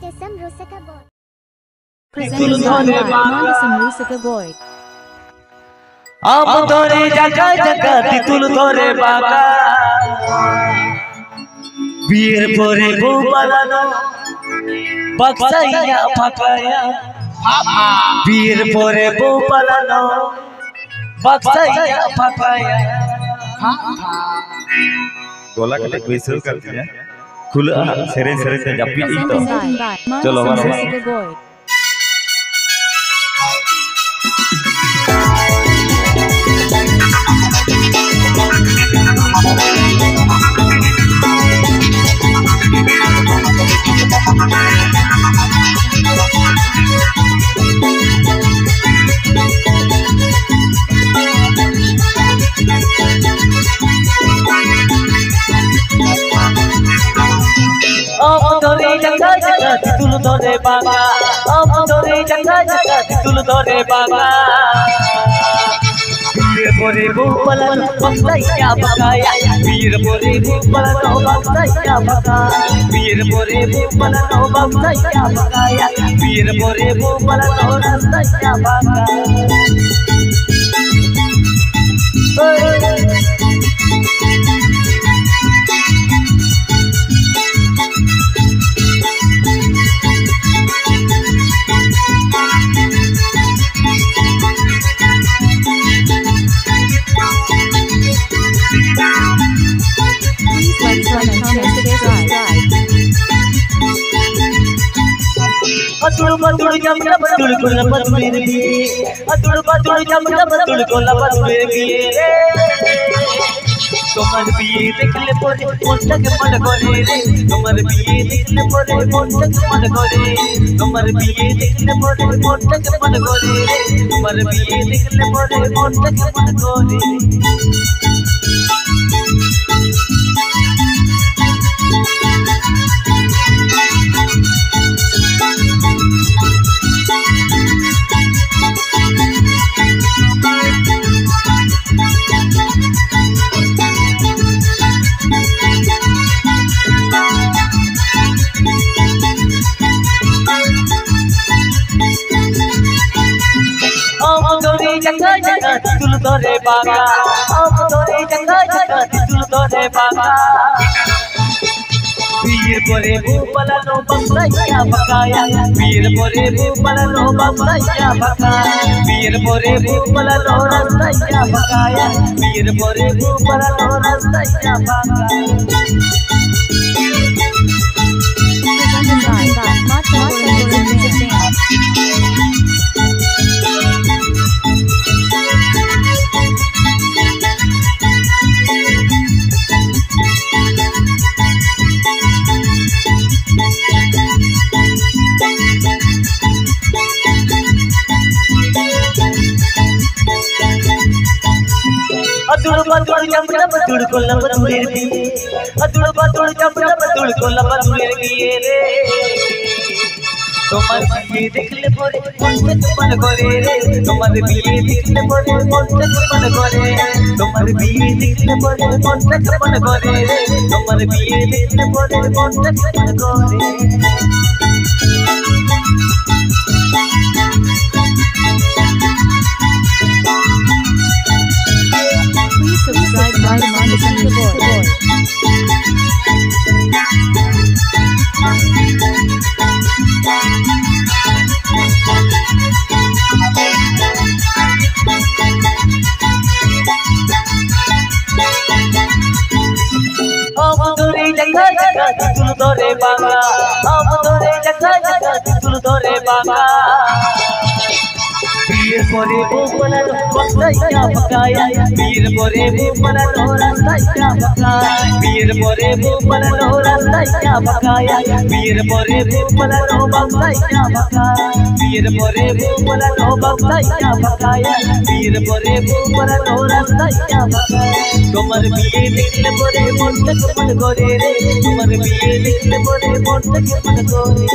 Tisam Rusaka Boy. Presented by Mandasam Rusaka Boy. आम तोरे जगह जगह तितुल तोरे बागा बीर पोरे बुबलानो बक्साया फकाया बीर पोरे बुबलानो बक्साया फकाया गोला के लिए विसल कर दिया खुला सेरे सेरे से जब भी तो चलो Boy. जगह जगह तितुल तोरे बागा आम तोरे जगह जगह तितुल तोरे बागा बीर पोरे बुबलानो बक्साया फकाया बीर पोरे बुबलानो बक्साया फका बीर पोरे बुबलानो बक्साया फकाया बीर पोरे बुबलानो रस्ताया फका अतुल बतुल जमला बतुल कोला बतुल रे अतुल बतुल जमला बतुल कोला बतुल रे तुम्हार बिये देखले परे मोंटा के मन करे रे तुम्हार बिये देखले परे मोंटा के मन करे तुम्हार बिये देखले परे मोंटा के मन करे रे तुम्हार बिये देखले परे मोंटा के मन करे जगह जगह तितुल तोरे बागा आम तोरे जगह जगह तितुल तोरे बागा बीर पोरे बुबलानो बक्साया फकाया बीर पोरे बुबलानो बक्साया फका बीर पोरे बुबलानो रस्ताया फकाया बीर पोरे बुबलानो रस्ताया फका अतुल बतुल जमला बतुल कोला बतुल रे अतुल बतुल जमला बतुल कोला बतुल रे तुम्हार बिये देखले परे मोंटा के मन करे रे तुम्हार बिये देखले परे मोंटा के मन करे तुम्हार बिये देखले परे मोंटा के मन करे रे तुम्हार बिये देखले परे मोंटा के मन करे Subscribe by Mandasam Boy. आम तोरे जगह जगह तितुल तोरे बागा आम तोरे जगह जगह तितुल तोरे बागा बीर पोरे बुबलानो बक्साया फकाया बीर पोरे बुबलानो रस्ताया फका बीर पोरे बुबलानो रस्ताया फकाया बीर पोरे बुबलानो बक्साया फका बीर पोरे बुबलानो बक्साया फकाया बीर पोरे बुबलानो रस्ताया फका तुम्हार बिये देखले परे मोंटा के मन करे रे तुम्हार बिये देखले परे मोंटा के मन करे